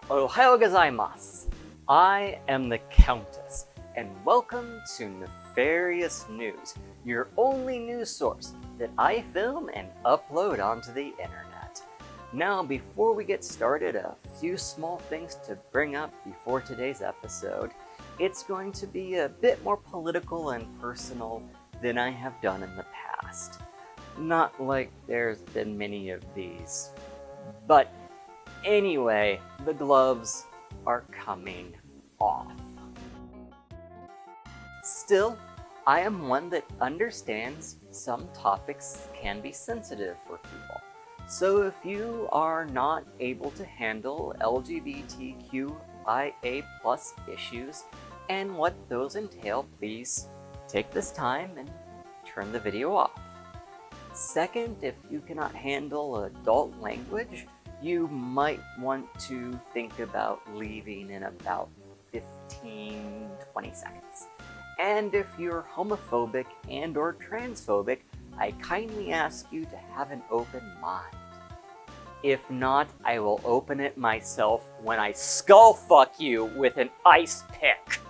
Ohayou gozaimasu. I am the Countess, and welcome to Nefarious News, your only news source that I film and upload onto the internet. Now, before we get started, a few small things to bring up before today's episode. It's going to be a bit more political and personal than I have done in the past. Not like there's been many of these. But anyway, the gloves are coming off. Still, I am one that understands some topics can be sensitive for people. So if you are not able to handle LGBTQIA+ issues and what those entail, please take this time and turn the video off. Second, if you cannot handle adult language, you might want to think about leaving in about 15-20 seconds. And if you're homophobic and/or transphobic, I kindly ask you to have an open mind. If not, I will open it myself when I skull fuck you with an ice pick.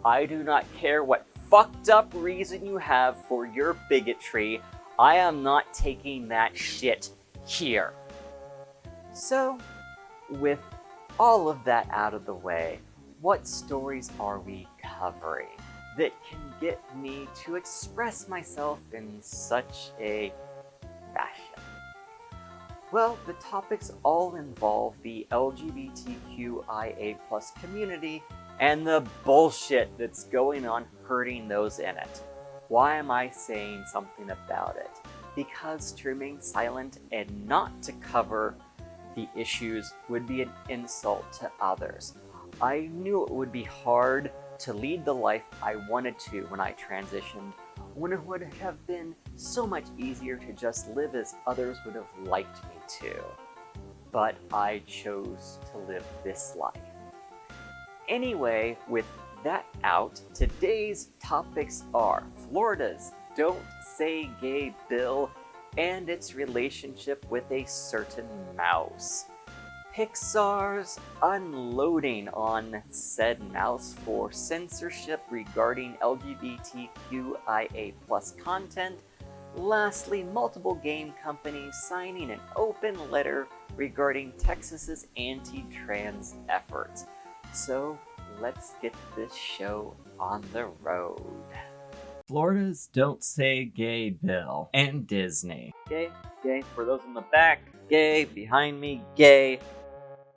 I do not care what fucked up reason you have for your bigotry. I am not taking that shit here. So, with all of that out of the way, what stories are we covering that can get me to express myself in such a fashion? Well, the topics all involve the LGBTQIA+ community and the bullshit that's going on hurting those in it. Why am I saying something about it? Because to remain silent and not to cover the issues would be an insult to others. I knew it would be hard to lead the life I wanted to when I transitioned, when it would have been so much easier to just live as others would have liked me to. But I chose to live this life. Anyway, with that out, today's topics are Florida's Don't Say Gay bill and its relationship with a certain mouse, Pixar's unloading on said mouse for censorship regarding LGBTQIA+ content, lastly, multiple game companies signing an open letter regarding Texas's anti-trans efforts. So let's get this show on the road. Florida's Don't Say Gay bill and Disney. Gay, for those in the back, gay, behind me, gay,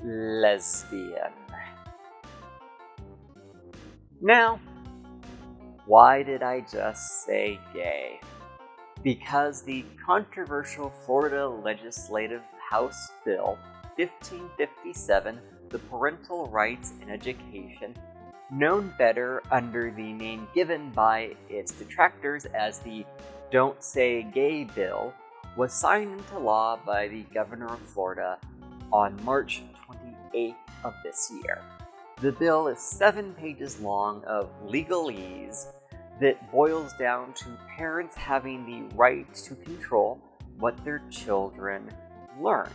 lesbian. Now, why did I just say gay? Because the controversial Florida Legislative House Bill 1557, the Parental Rights in Education, known better under the name given by its detractors as the Don't Say Gay bill, was signed into law by the governor of Florida on March 28th of this year. The bill is 7 pages long of legalese that boils down to parents having the right to control what their children learn.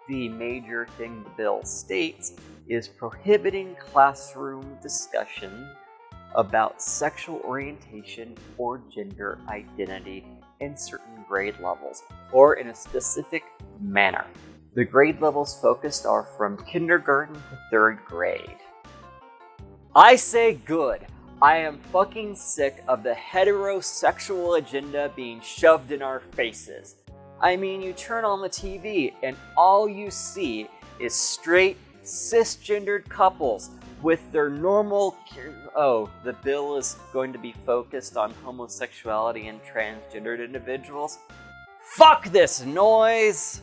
The major thing the bill states is prohibiting classroom discussion about sexual orientation or gender identity in certain grade levels, or in a specific manner. The grade levels focused are from kindergarten to 3rd grade. I say good. I am fucking sick of the heterosexual agenda being shoved in our faces. I mean, you turn on the TV and all you see is straight, cisgendered couples with their normal... Oh, the bill is going to be focused on homosexuality and transgendered individuals? Fuck this noise!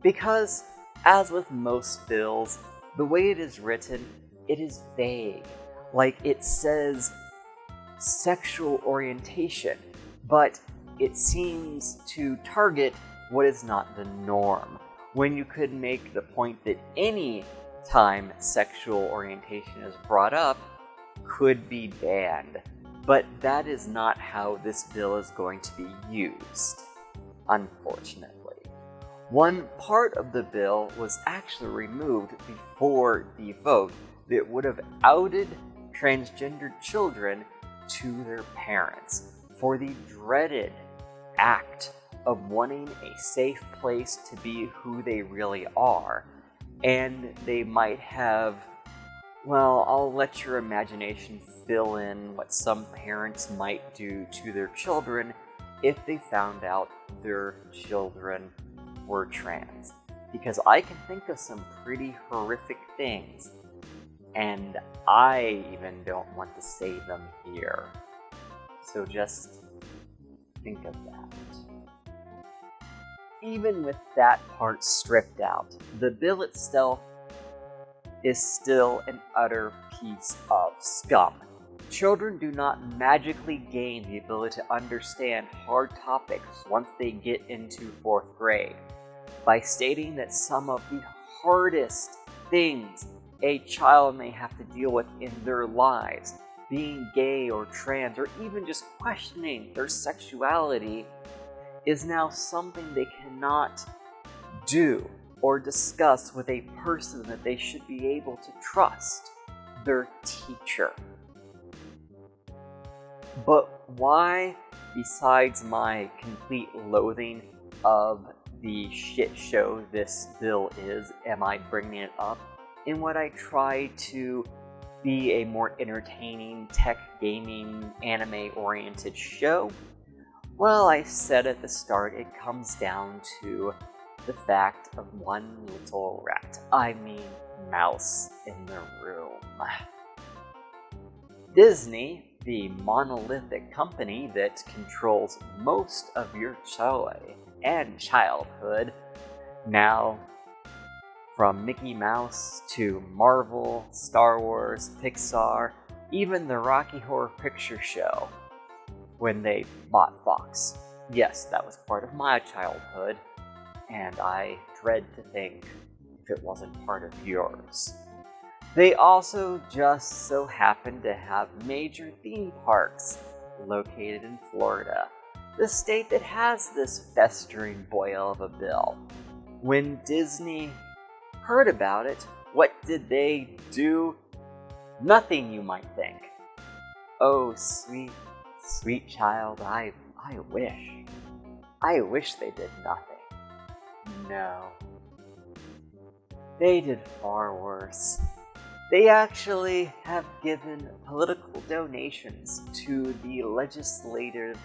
Because, as with most bills, the way it is written, it is vague. Like it says sexual orientation, but it seems to target what is not the norm, when you could make the point that any time sexual orientation is brought up could be banned. But that is not how this bill is going to be used, unfortunately. One part of the bill was actually removed before the vote that would have outed transgendered children to their parents for the dreaded act of wanting a safe place to be who they really are. And they might have, well, I'll let your imagination fill in what some parents might do to their children if they found out their children were trans. Because I can think of some pretty horrific things, and I even don't want to say them here. So just think of that. Even with that part stripped out, the bill itself is still an utter piece of scum. Children do not magically gain the ability to understand hard topics once they get into 4th grade by stating that some of the hardest things a child may have to deal with in their lives, being gay or trans, or even just questioning their sexuality, is now something they cannot do or discuss with a person that they should be able to trust, their teacher. But why, besides my complete loathing of the shit show this bill is, am I bringing it up in what I try to be a more entertaining, tech, gaming, anime-oriented show? Well, I said at the start, it comes down to the fact of one little rat, mouse, in the room. Disney, the monolithic company that controls most of your joy and childhood, now from Mickey Mouse to Marvel, Star Wars, Pixar, even the Rocky Horror Picture Show, when they bought Fox. Yes, that was part of my childhood, and I dread to think if it wasn't part of yours. They also just so happen to have major theme parks located in Florida, the state that has this festering boil of a bill. When Disney heard about it, what did they do? Nothing, you might think. Oh, sweet, sweet child, I wish they did nothing. No. They did far worse. They actually have given political donations to the legislative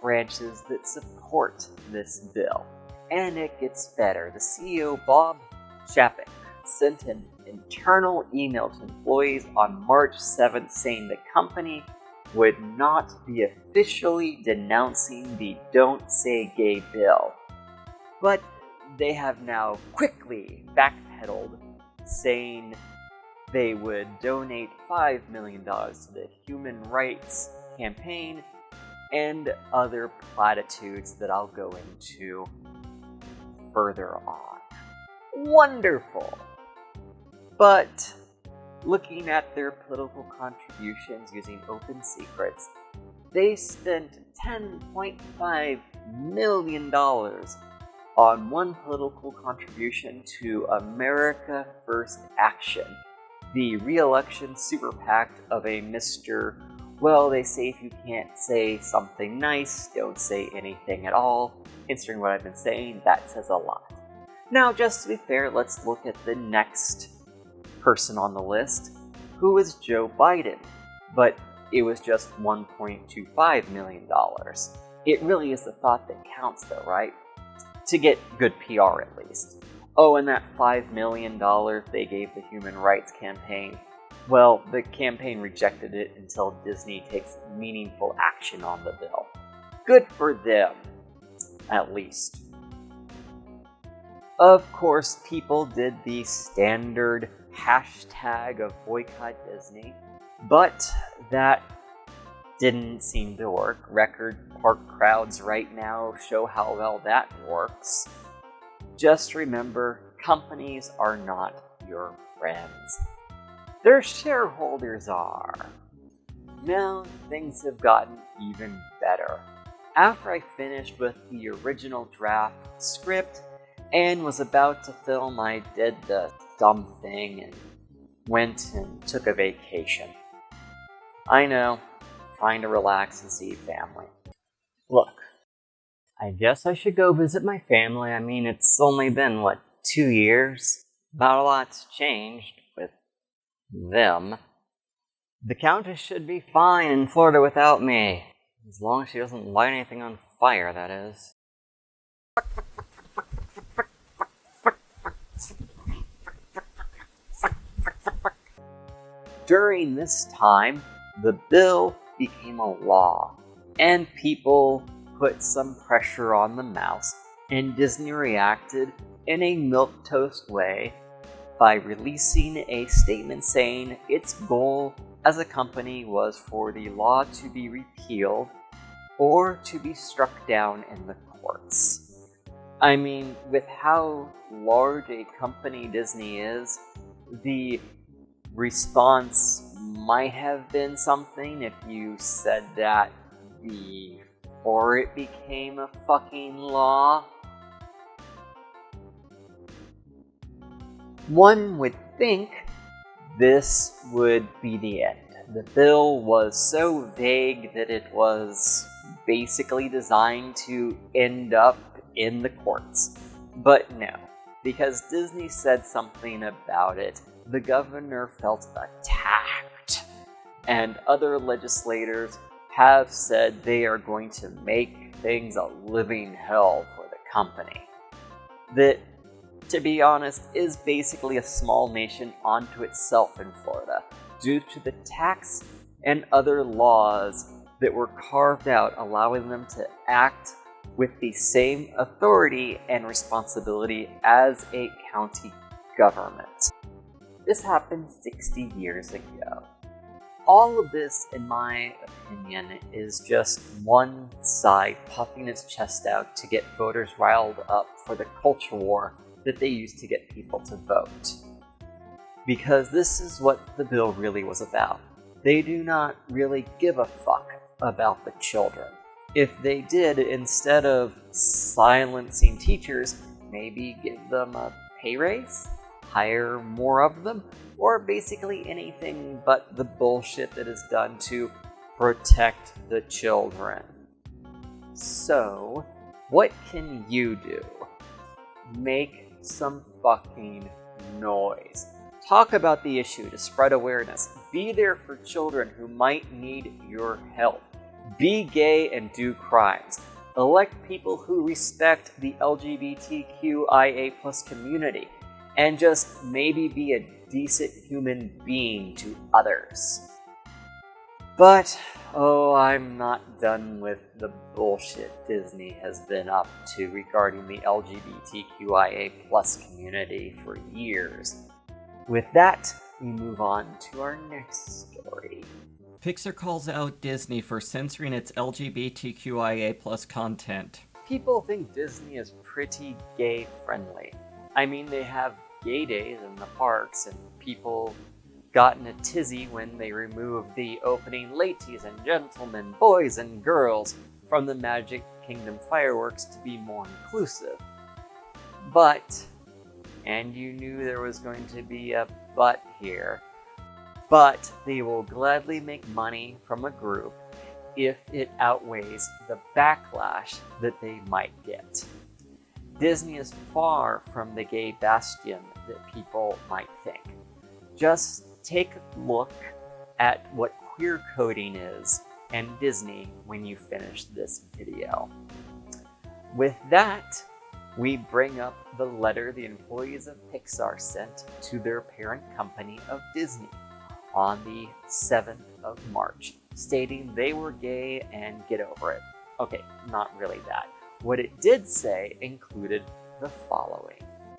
branches that support this bill. And it gets better. The CEO, Bob Chapek, sent an internal email to employees on March 7th saying the company would not be officially denouncing the Don't Say Gay bill. But they have now quickly backpedaled, saying they would donate $5 million to the Human Rights Campaign and other platitudes that I'll go into further on. Wonderful! But looking at their political contributions using open secrets, they spent $10.5 million on one political contribution to America First Action, the re-election super PAC of a Mr. Well, they say if you can't say something nice, don't say anything at all. Considering what I've been saying, that says a lot. Now, just to be fair, let's look at the next person on the list, who is Joe Biden. But it was just $1.25 million. It really is the thought that counts, though, right? To get good PR, at least. Oh, and that $5 million they gave the Human Rights Campaign, well, the campaign rejected it until Disney takes meaningful action on the bill. Good for them, at least. Of course, people did the standard hashtag of boycott Disney, but that didn't seem to work. Record park crowds right now show how well that works. Just remember, companies are not your friends. Their shareholders are. Now things have gotten even better. After I finished with the original draft script and was about to film, I did the dumb thing and went and took a vacation. I know, trying to relax and see family. Look, I guess I should go visit my family. I mean, it's only been, 2 years? Not a lot's changed with them. The Countess should be fine in Florida without me. As long as she doesn't light anything on fire, that is. During this time, the bill became a law, and people put some pressure on the mouse, and Disney reacted in a milquetoast way by releasing a statement saying its goal as a company was for the law to be repealed or to be struck down in the courts. I mean, with how large a company Disney is, the response might have been something if you said that before it became a fucking law. One would think this would be the end. The bill was so vague that it was basically designed to end up in the courts. But no, because Disney said something about it, the governor felt attacked. And other legislators have said they are going to make things a living hell for the company. That, to be honest, is basically a small nation onto itself in Florida, due to the tax and other laws that were carved out, allowing them to act with the same authority and responsibility as a county government. This happened 60 years ago. All of this, in my opinion, is just one side puffing its chest out to get voters riled up for the culture war that they used to get people to vote. Because this is what the bill really was about. They do not really give a fuck about the children. If they did, instead of silencing teachers, maybe give them a pay raise, hire more of them, or basically anything but the bullshit that is done to protect the children. So, what can you do? Make some fucking noise. Talk about the issue to spread awareness. Be there for children who might need your help. Be gay and do crimes. Elect people who respect the LGBTQIA+ community. And just maybe be a decent human being to others. But, I'm not done with the bullshit Disney has been up to regarding the LGBTQIA+ community for years. With that, we move on to our next story. Pixar calls out Disney for censoring its LGBTQIA+ content. People think Disney is pretty gay-friendly. I mean, they have gay days in the parks, and people got in a tizzy when they removed the opening ladies and gentlemen, boys and girls from the Magic Kingdom fireworks to be more inclusive. But, and you knew there was going to be a but here, but they will gladly make money from a group if it outweighs the backlash that they might get. Disney is far from the gay bastion that people might think. Just take a look at what queer coding is and Disney when you finish this video. With that, we bring up the letter the employees of Pixar sent to their parent company of Disney on the 7th of March, stating they were gay and get over it. Okay, not really that. What it did say included the following.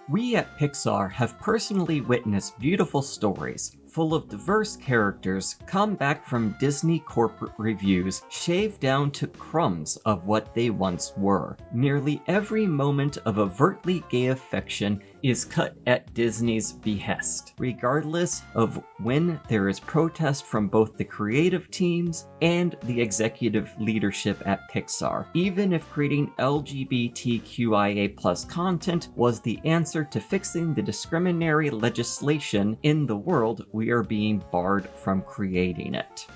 We at Pixar have personally witnessed beautiful stories, full of diverse characters, come back from Disney corporate reviews, shaved down to crumbs of what they once were. Nearly every moment of overtly gay affection is cut at Disney's behest, regardless of when there is protest from both the creative teams and the executive leadership at Pixar. Even if creating LGBTQIA+ content was the answer to fixing the discriminatory legislation in the world, we are being barred from creating it.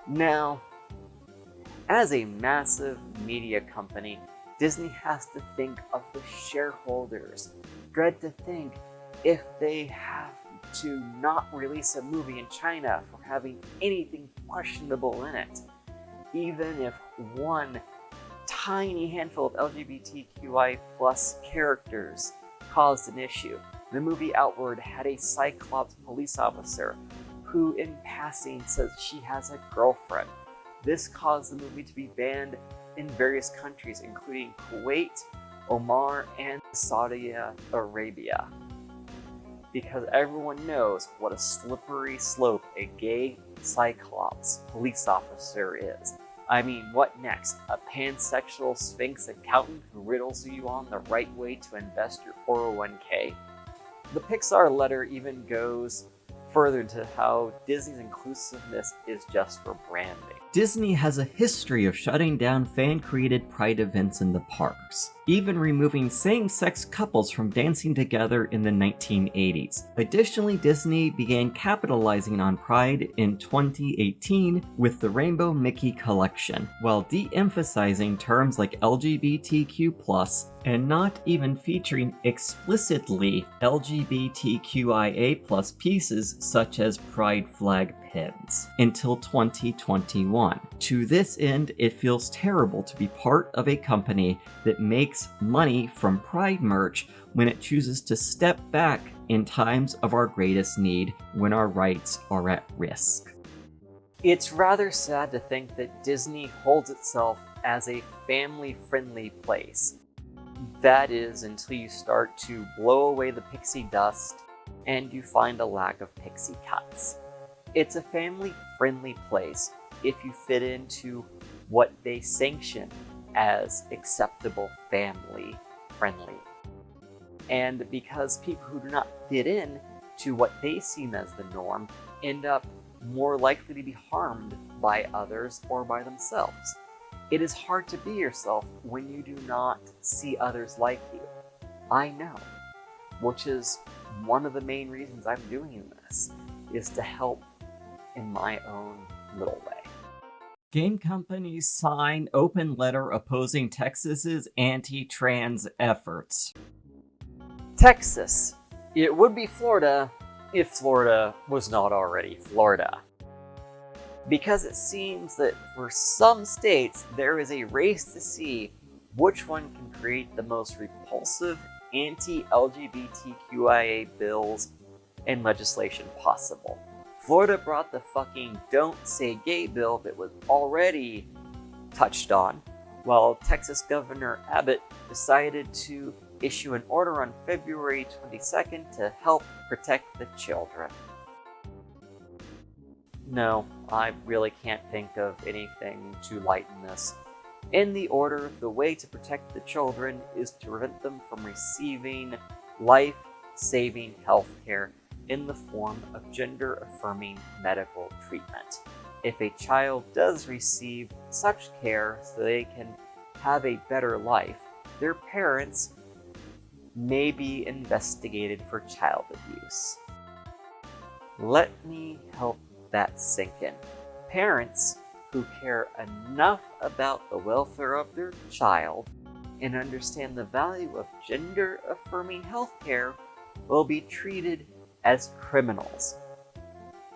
Now, as a massive media company, Disney has to think of the shareholders. Dread to think if they have to not release a movie in China for having anything questionable in it. Even if one tiny handful of LGBTQI+ characters caused an issue. The movie Outward had a Cyclops police officer who in passing says she has a girlfriend. This caused the movie to be banned in various countries, including Kuwait, Oman, and Saudi Arabia. Because everyone knows what a slippery slope a gay Cyclops police officer is. I mean, what next? A pansexual Sphinx accountant who riddles you on the right way to invest your 401k? The Pixar letter even goes further to how Disney's inclusiveness is just for branding. Disney has a history of shutting down fan-created pride events in the parks, even removing same-sex couples from dancing together in the 1980s. Additionally, Disney began capitalizing on pride in 2018 with the Rainbow Mickey collection, while de-emphasizing terms like LGBTQ+, and not even featuring explicitly LGBTQIA+ pieces such as pride flag pins until 2021. To this end, it feels terrible to be part of a company that makes money from pride merch when it chooses to step back in times of our greatest need when our rights are at risk. It's rather sad to think that Disney holds itself as a family-friendly place. That is, until you start to blow away the pixie dust and you find a lack of pixie cuts. It's a family-friendly place if you fit into what they sanction as acceptable family-friendly. And because people who do not fit in to what they seem as the norm end up more likely to be harmed by others or by themselves. It is hard to be yourself when you do not see others like you. I know, which is one of the main reasons I'm doing this, is to help in my own little way. Game companies sign open letter opposing Texas's anti-trans efforts. Texas. It would be Florida if Florida was not already Florida. Because it seems that for some states, there is a race to see which one can create the most repulsive anti-LGBTQIA bills and legislation possible. Florida brought the fucking Don't Say Gay bill that was already touched on, while Texas Governor Abbott decided to issue an order on February 22nd to help protect the children. No, I really can't think of anything to lighten this. In the order, the way to protect the children is to prevent them from receiving life-saving health care in the form of gender-affirming medical treatment. If a child does receive such care so they can have a better life, their parents may be investigated for child abuse. Let me help that sink in. Parents who care enough about the welfare of their child and understand the value of gender-affirming healthcare will be treated as criminals,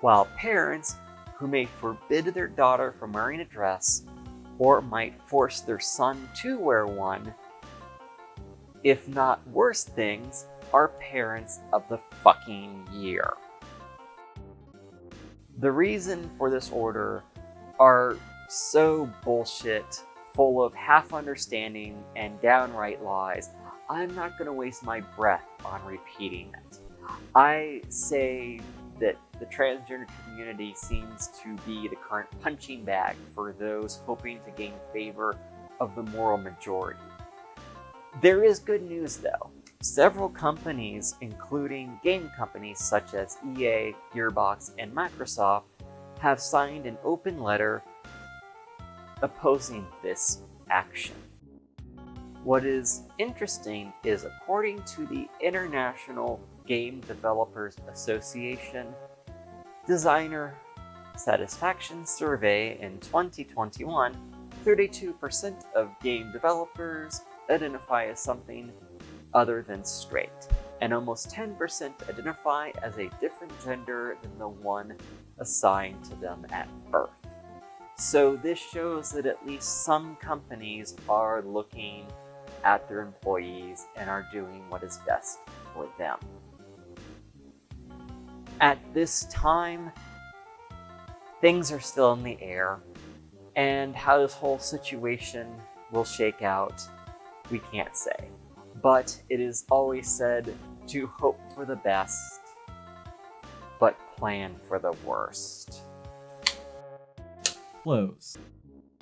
while parents who may forbid their daughter from wearing a dress or might force their son to wear one, if not worse things, are parents of the fucking year. The reason for this order are so bullshit, full of half-understanding and downright lies, I'm not going to waste my breath on repeating it. I say that the transgender community seems to be the current punching bag for those hoping to gain favor of the moral majority. There is good news though. Several companies, including game companies such as EA, Gearbox, and Microsoft, have signed an open letter opposing this action. What is interesting is, according to the International Game Developers Association Designer Satisfaction Survey in 2021, 32% of game developers identify as something other than straight, and almost 10% identify as a different gender than the one assigned to them at birth. So this shows that at least some companies are looking at their employees and are doing what is best for them. At this time, things are still in the air, and how this whole situation will shake out, we can't say. But it is always said to hope for the best, but plan for the worst. Close.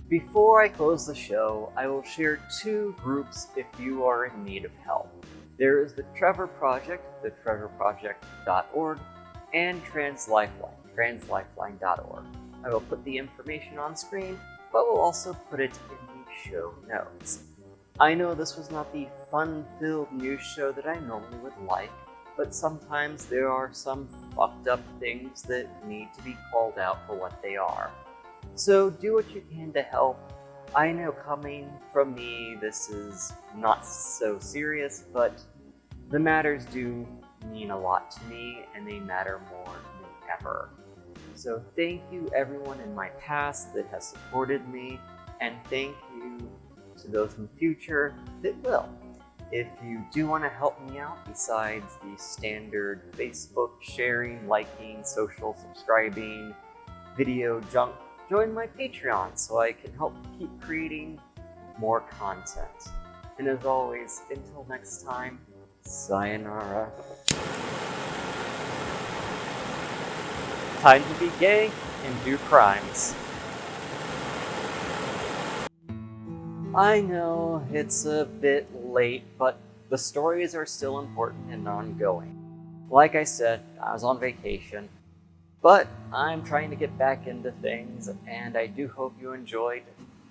Before I close the show, I will share two groups if you are in need of help. There is the Trevor Project, thetrevorproject.org, and Trans Lifeline, translifeline.org. I will put the information on screen, but will also put it in the show notes. I know this was not the fun-filled news show that I normally would like, but sometimes there are some fucked up things that need to be called out for what they are. So do what you can to help. I know coming from me, this is not so serious, but the matters do mean a lot to me, and they matter more than ever. So thank you everyone in my past that has supported me, and thank you to those in the future that will. If you do want to help me out, besides the standard Facebook sharing, liking, social subscribing, video junk, join my Patreon so I can help keep creating more content. And as always, until next time, sayonara. Time to be gay and do crimes. I know it's a bit late, but the stories are still important and ongoing. Like I said, I was on vacation, but I'm trying to get back into things, and I do hope you enjoyed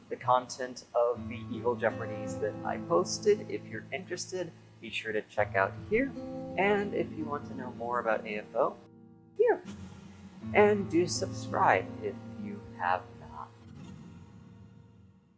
the content of the Evil Jeopardies that I posted. If you're interested, be sure to check out here, and if you want to know more about AFO, here. And do subscribe if you have